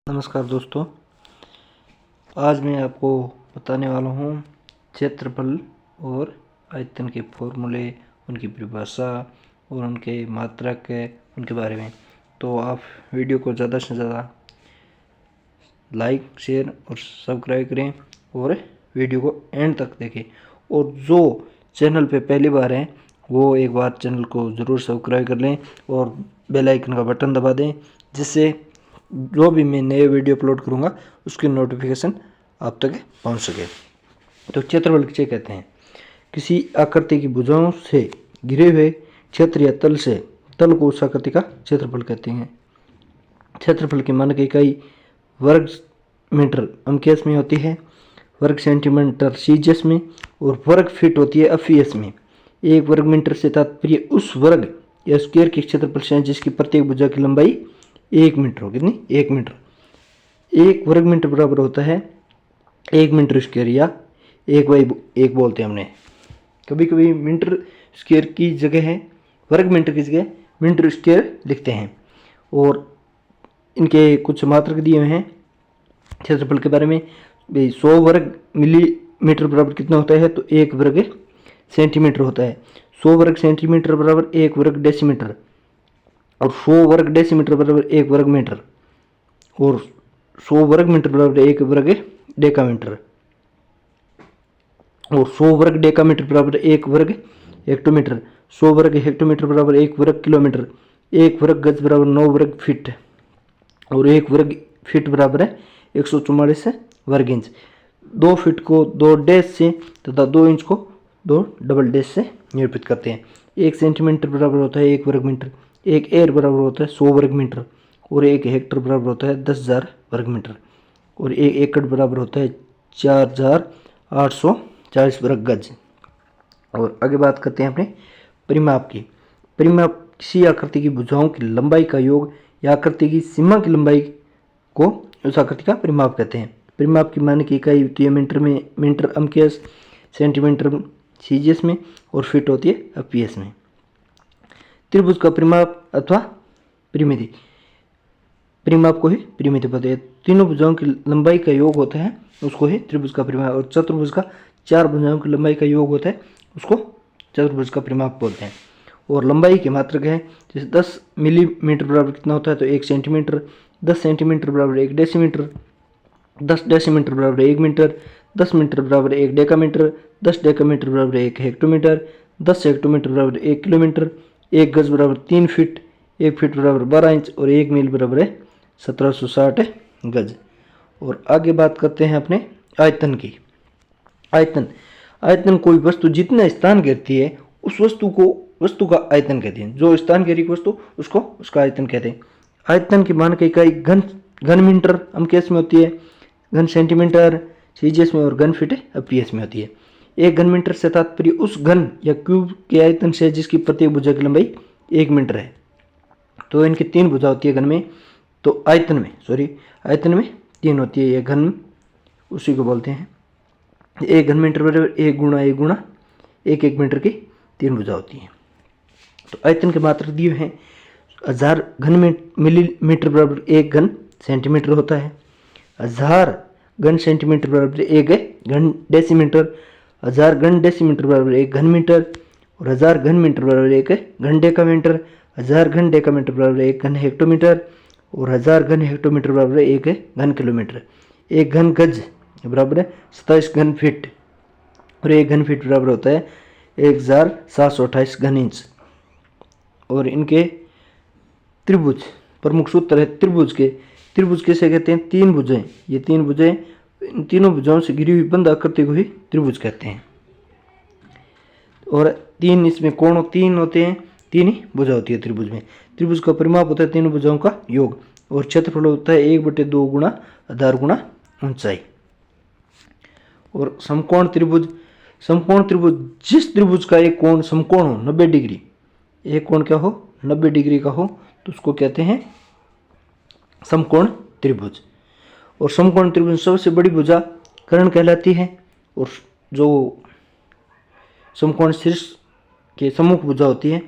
नमस्कार दोस्तों, आज मैं आपको बताने वाला हूँ क्षेत्रफल और आयतन के फॉर्मूले, उनकी परिभाषा और उनके मात्रक उनके बारे में। तो आप वीडियो को ज़्यादा से ज़्यादा लाइक, शेयर और सब्सक्राइब करें और वीडियो को एंड तक देखें। और जो चैनल पे पहली बार हैं वो एक बार चैनल को ज़रूर सब्सक्राइब कर लें और बेल आइकन का बटन दबा दें, जिससे जो भी मैं नए वीडियो अपलोड करूँगा उसकी नोटिफिकेशन आप तक पहुँच सके। तो क्षेत्रफल किसे कहते हैं? किसी आकृति की भुजाओं से घिरे हुए क्षेत्र या तल को उस आकृति का क्षेत्रफल कहते हैं। क्षेत्रफल की मानक इकाई वर्ग मीटर एमकेएस में होती है, वर्ग सेंटीमीटर सीजीएस में और वर्ग फीट होती है एफईएस में। एक वर्ग मीटर से तात्पर्य उस वर्ग या स्क्वायर के क्षेत्रफल से है जिसकी प्रत्येक भुजा की लंबाई 1 मीटर हो। कितनी? 1 मीटर। 1 वर्ग मीटर बराबर होता है 1 मीटर स्क्वायर या 1/1 बोलते हैं हमने। कभी कभी मीटर स्क्वायर की जगह है वर्ग मीटर की जगह मीटर स्क्वायर लिखते हैं। और इनके कुछ मात्रक दिए हुए हैं क्षेत्रफल के बारे में। 100 वर्ग मिलीमीटर बराबर कितना होता है? तो 1 वर्ग सेंटीमीटर होता है। 100 वर्ग सेंटीमीटर बराबर 1 वर्ग डेसीमीटर और 100 वर्ग डेसीमीटर बराबर 1 वर्ग मीटर और 100 वर्ग मीटर बराबर 1 वर्ग डेकामीटर और 100 वर्ग डेकामीटर बराबर 1 वर्ग हेक्टोमीटर। 100 वर्ग हेक्टोमीटर बराबर 1 वर्ग किलोमीटर। 1 वर्ग गज बराबर 9 वर्ग फीट और 1 वर्ग फीट बराबर है 144 वर्ग इंच। 2 फीट को 2 डैश से तथा 2 इंच को 2 डबल डैश से निरूपित करते हैं। 1 सेंटीमीटर बराबर होता है 1 वर्ग मीटर। 1 एयर बराबर होता है 100 वर्ग मीटर और 1 हेक्टर बराबर होता है 10,000 वर्ग मीटर और 1 एकड़ बराबर होता है 4,840 वर्ग गज। और आगे बात करते हैं अपने परिमाप की। परिमाप किसी आकृति की भुजाओं की लंबाई का योग या आकृति की सीमा की लंबाई को उस आकृति का परिमाप कहते हैं। परिमाप की मानक इकाई होती है मीटर में मीटर एमकेएस, सेंटीमीटर सीजीएस में और फीट होती है एफपीएस में। त्रिभुज का परिमाप अथवा परिमिति, परिमाप को ही परिमिति कहते हैं। तीनों भुजाओं की लंबाई का योग होता है उसको ही त्रिभुज का परिमाप, और चतुर्भुज का 4 भुजाओं की लंबाई का योग होता है उसको चतुर्भुज का परिमाप बोलते हैं। और लंबाई के मात्रक है, जैसे 10 मिलीमीटर बराबर कितना होता है? तो 1 सेंटीमीटर। 10 सेंटीमीटर बराबर 1 डेसीमीटर। 10 डेसीमीटर बराबर 1 मीटर। 10 मीटर बराबर 1 डेकामीटर। 10 डेकामीटर बराबर 1 हेक्टोमीटर। 10 हेक्टोमीटर बराबर 1 किलोमीटर। 1 गज बराबर 3 फीट। 1 फीट बराबर 12 इंच और 1 मील बराबर है 1760 गज। और आगे बात करते हैं अपने आयतन की। आयतन कोई वस्तु जितना स्थान घेरती है उस वस्तु का आयतन कहते हैं। जो स्थान घेरी वस्तु उसको उसका आयतन कहते हैं। आयतन की मानक इकाई घन मीटर एमकेएस में होती है, घन सेंटीमीटर सीजीएस में और घन फीट एफपीएस में होती है। 1 घन मीटर से तात्पर्य उस घन या क्यूब के आयतन से जिसकी प्रत्येक भुजा की लंबाई 1 मीटर है। तो इनकी 3 भुजा होती है घन में, तो आयतन में 3 होती है। ये घन उसी को बोलते हैं। 1 घन मीटर बराबर 1 गुणा 1 गुणा 1 मीटर की 3 भुजा होती है। तो आयतन के मात्रक दिए हैं 1000 घन मिलीमीटर बराबर 1 घन सेंटीमीटर होता है। 1000 घन सेंटीमीटर बराबर 1 घन डेसीमीटर। 1000 घन डेसीमीटर बराबर 1 घन मीटर और 1000 घन मीटर बराबर 1 घन डेकामीटर। 1000 घन डेकामीटर बराबर 1 घन हेक्टोमीटर और 1000 घन हेक्टोमीटर बराबर 1 घन किलोमीटर। 1 घन गज बराबर 27 घन फीट और 1 घन फीट बराबर होता है 1728 घन इंच। और इनके त्रिभुज प्रमुख सूत्र है त्रिभुज कैसे कहते हैं? 3 भुजाएं, ये 3 भुजाएं, इन तीनों भुजाओं से घिरी हुई बंद आकृति को ही त्रिभुज कहते हैं। और 3 इसमें कोण 3 होते हैं, 3 ही भुजा होती है त्रिभुज में। त्रिभुज का परिमाप होता है तीनों भुजाओं का योग और क्षेत्रफल होता है 1/2 गुणा आधार गुणा ऊंचाई। और समकोण त्रिभुज जिस त्रिभुज का एक कोण समकोण हो 90 डिग्री, एक कोण क्या हो 90 डिग्री का हो तो उसको कहते हैं समकोण त्रिभुज। और समकोण त्रिभुज सबसे बड़ी भुजा कर्ण कहलाती है और जो समकोण शीर्ष के सम्मुख भुजा होती है।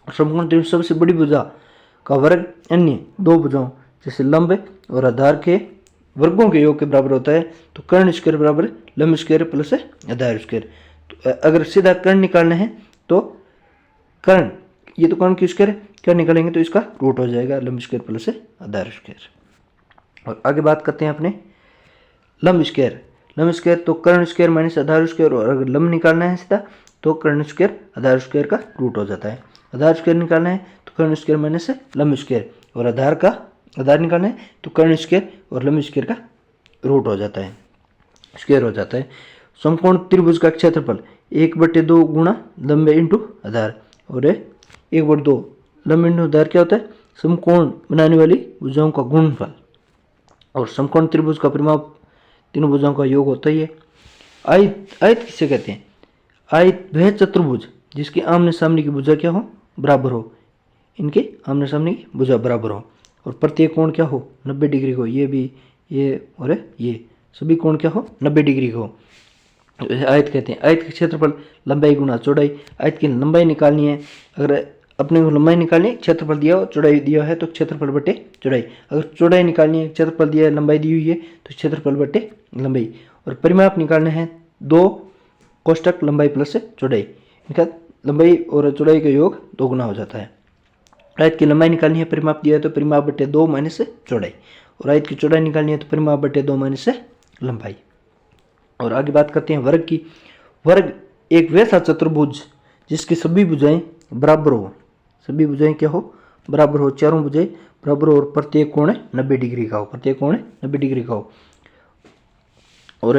समकोण त्रिभुज सबसे बड़ी भुजा का वर्ग अन्य 2 भुजाओं जैसे लंब और आधार के वर्गों के योग के बराबर होता है, तो कर्ण स्क्वायर बराबर लंब स्क्वायर प्लस आधार स्क्वायर। तो अगर सीधा कर्ण निकालना है तो कर्ण, ये तो कर्ण की स्क्वायर है, कर्ण निकालेंगे तो इसका रूट हो जाएगा लंब स्क्वायर प्लस आधार स्क्वायर। और आगे बात करते हैं अपने लंब स्क्वायर। लंब स्क्वायर तो कर्ण स्क्वायर माइनस आधार स्क्वायर, और अगर लंब निकालना है सीधा तो कर्ण स्क्वायर आधार स्क्वायर का रूट हो जाता है। आधार स्क्वायर निकालना है तो कर्ण स्क्वायर माइनस लंब स्क्वायर, और आधार निकालना है तो कर्ण स्क्वायर और लंब स्क्वायर का रूट हो जाता है, स्क्वायर हो जाता है। समकोण त्रिभुज का क्षेत्रफल 1/2 गुणा लंब इंटू आधार, और 1/2 लंब इंटू आधार क्या होता है, समकोण बनाने वाली भुजाओं का गुणनफल। और समकोण त्रिभुज का परिमाप तीनों भुजाओं का योग होता ही है। आयत किसे कहते हैं, आयत वह चतुर्भुज जिसके आमने सामने की भुजा क्या हो, बराबर हो, इनके आमने सामने की भुजा बराबर हो, और प्रत्येक कोण क्या हो, 90 डिग्री को, ये भी, ये और ये सभी कोण क्या हो, 90 डिग्री को आयत कहते हैं। आयत का क्षेत्रफल लंबाई गुणा चौड़ाई। आयत की लंबाई निकालनी है, अगर अपने को लंबाई निकालनी है, क्षेत्रफल दिया हो, चौड़ाई दिया है तो क्षेत्रफल बटे चौड़ाई। अगर चौड़ाई निकालनी है, क्षेत्रफल दिया है, लंबाई दी हुई है तो क्षेत्रफल बटे लंबाई। और परिमाप निकालना है 2 कोष्टक लंबाई प्लस चौड़ाई, इनका लंबाई और चौड़ाई का योग 2 गुना हो जाता है। आयत की लंबाई निकालनी है, परिमाप दिया है तो परिमाप बटे 2 माइनस चौड़ाई, और आयत की चौड़ाई निकालनी है तो परिमाप बटे 2 माइनस लंबाई। और आगे बात करते हैं वर्ग की। वर्ग एक वैसा चतुर्भुज जिसकी सभी भुजाएं बराबर हो, सभी भुजाएं क्या हो, बराबर हो, चारों भुजाएं बराबर हो, और प्रत्येक कोण 90 डिग्री का हो, प्रत्येक कोण 90 डिग्री का हो। और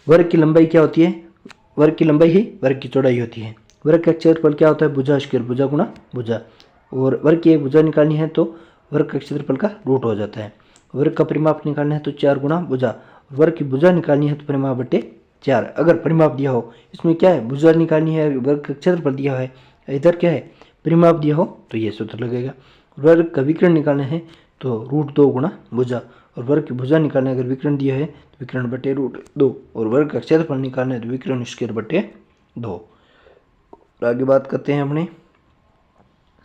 वर्ग की लंबाई क्या होती है, वर्ग की लंबाई ही वर्ग की चौड़ाई होती है। वर्ग का क्षेत्रफल क्या होता है, भुजा स्क्वायर, भुजा गुणा भुजा, और वर्ग की एक भुजा निकालनी है तो वर्ग का क्षेत्रफल का रूट हो जाता है। वर्ग का परिमाप निकालना है तो 4 गुणा भुजा, वर्ग की भुजा निकालनी है तो परिमाप बटे 4। अगर परिमाप दिया हो, इसमें क्या है, भुजा निकालनी है, वर्ग का क्षेत्रफल दिया है, इधर क्या है, परिमाप दिया हो तो ये सूत्र लगेगा। वर्ग का विकर्ण निकालना है तो √2 गुणा भुजा, और वर्ग की भुजा निकालना है, अगर विकर्ण दिया है तो विकर्ण बटे √2, और वर्ग का क्षेत्रफल निकालना है तो विकर्ण स्क्वायर बटे 2। आगे बात करते हैं अपने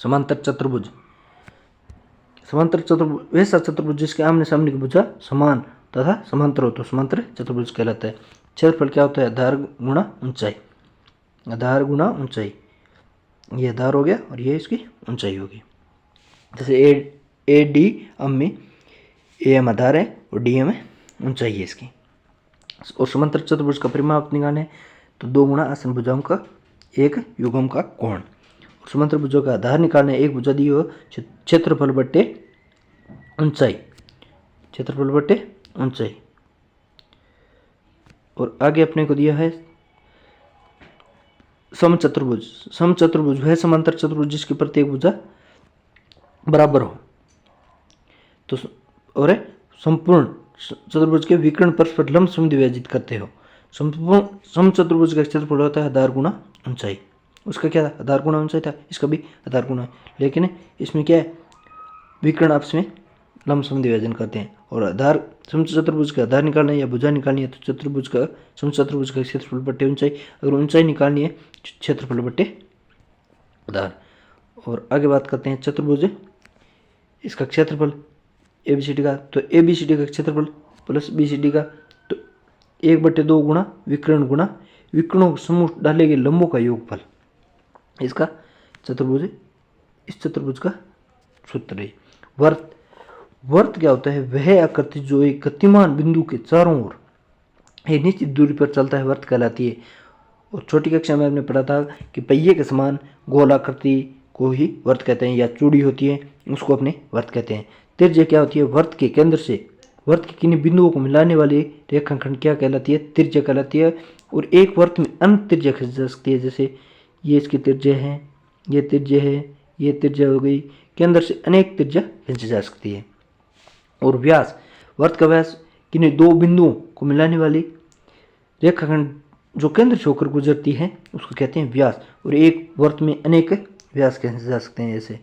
समांतर चतुर्भुज। समांतर चतुर्भुज वैसा चतुर्भुज जिसके आमने सामने की भुजा समान तथा समांतर हो तो समांतर चतुर्भुज कहलाता है। क्षेत्रफल क्या होता है, आधार गुणा ऊंचाई, आधार गुणा ऊंचाई, ये आधार हो गया और ये इसकी ऊंचाई होगी। जैसे ए डी एम में ए एम आधार है और डी एम है ऊंचाई है इसकी। और समांतर चतुर्भुज का परिमाप निकालना है तो 2 गुणा आसन भुजाओं का एक युग्म का कोण। समांतर भुजों का आधार निकालना है, एक भुजा दी हो, क्षेत्रफल बटे ऊंचाई, क्षेत्रफल बटे ऊंचाई। और आगे अपने को दिया है समचतुर्भुज। समचतुर्भुज वह समांतर चतुर्भुज जिसकी प्रत्येक भुजा बराबर हो, तो और संपूर्ण चतुर्भुज के विकर्ण परस्पर लंब समद्विभाजित करते हो। संपूर्ण समचतुर्भुज का क्षेत्रफल होता है आधार गुणा ऊंचाई, उसका क्या था, आधार गुणा ऊंचाई था, इसका भी आधार गुणा है, लेकिन इसमें क्या है, विकर्ण आपस में लंब समद्विभाजन करते हैं। और आधार समचतुर्भुज का आधार निकालना है या भुजा निकालनी है तो चतुर्भुज का समचतुर्भुज का क्षेत्रफल बटे ऊंचाई, अगर ऊंचाई निकालनी है क्षेत्रफल बटे आधार। और आगे बात करते हैं चतुर्भुज, इसका क्षेत्रफल ABCD का, तो ABCD का क्षेत्रफल प्लस BCD का, तो 1/2 गुणा गुणा विकर्णों समूह डाले गए लंबों का योगफल, इसका चतुर्भुज, इस चतुर्भुज का सूत्र है। वर्त क्या होता है, वह आकृति जो एक गतिमान बिंदु के चारों ओर एक निश्चित दूरी पर चलता है, वर्त कहलाती है। और छोटी कक्षा में आपने पढ़ा था कि पहिए के समान गोल आकृति को ही वर्त कहते हैं, या चूड़ी होती है उसको अपने वर्त कहते हैं। त्रिज्या क्या होती है, वर्त के केंद्र से वर्त के किन्हीं बिंदुओं को मिलाने वाली रेखाखंड क्या कहलाती है, त्रिज्या कहलाती है। और एक वर्त में अन्य त्रिज्या खींची जा सकती है, जैसे ये इसकी त्रिज्या है, ये त्रिज्या है, ये त्रिज्या हो गई, केंद्र से अनेक त्रिज्या खींची जा सकती है। और व्यास, वर्त का व्यास किन्हीं 2 बिंदुओं को मिलाने वाली रेखाखंड जो केंद्र से होकर गुजरती है उसको कहते हैं व्यास। और एक वर्त में अनेक व्यास खींचे जा सकते हैं, जैसे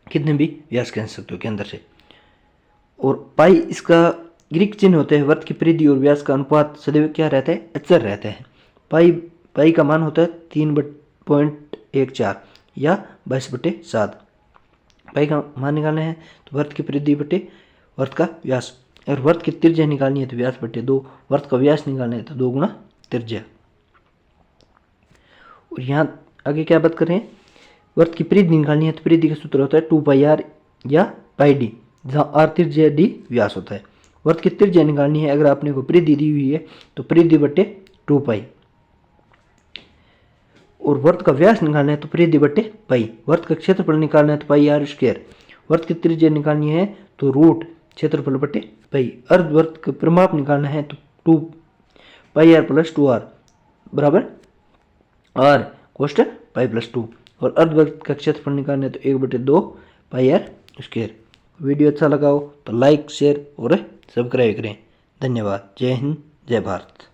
कितने भी व्यास खींच सकते हो केंद्र से। और पाई इसका ग्रीक चिन्ह होता है। वर्त की परिधि और व्यास का अनुपात सदैव क्या रहता है, अचर रहता है। पाई का मान होता है 3.14 या 22/7। पाई का मान निकालना है तो वृत्त की परिधि बटे वृत्त का व्यास, और वृत्त की त्रिज्या निकालनी है तो व्यास बटे 2, वृत्त का व्यास निकालना है तो 2 गुना त्रिज्या। और यहाँ आगे क्या बात करें, वृत्त की परिधि निकालनी है तो परिधि का सूत्र होता है 2πr या πd, जहाँ r त्रिज्या d व्यास होता है। वृत्त की त्रिज्या निकालनी है, अगर आपने को परिधि दी हुई है तो परिधि बटे 2π, और वृत्त का व्यास निकालना है तो परिधि बटे पाई, वृत्त का क्षेत्रफल निकालना है तो πr², वृत्त की त्रिज्या निकालनी है तो रूट क्षेत्रफल बटे पाई, अर्धवृत्त का परिमाप निकालना है तो 2πr + 2r बराबर r कोष्टक π+2, और अर्धवृत्त का क्षेत्रफल निकालना है तो 1/2πr²। वीडियो अच्छा लगा हो तो लाइक शेयर और सब्सक्राइब करें। धन्यवाद। जय हिंद, जय भारत।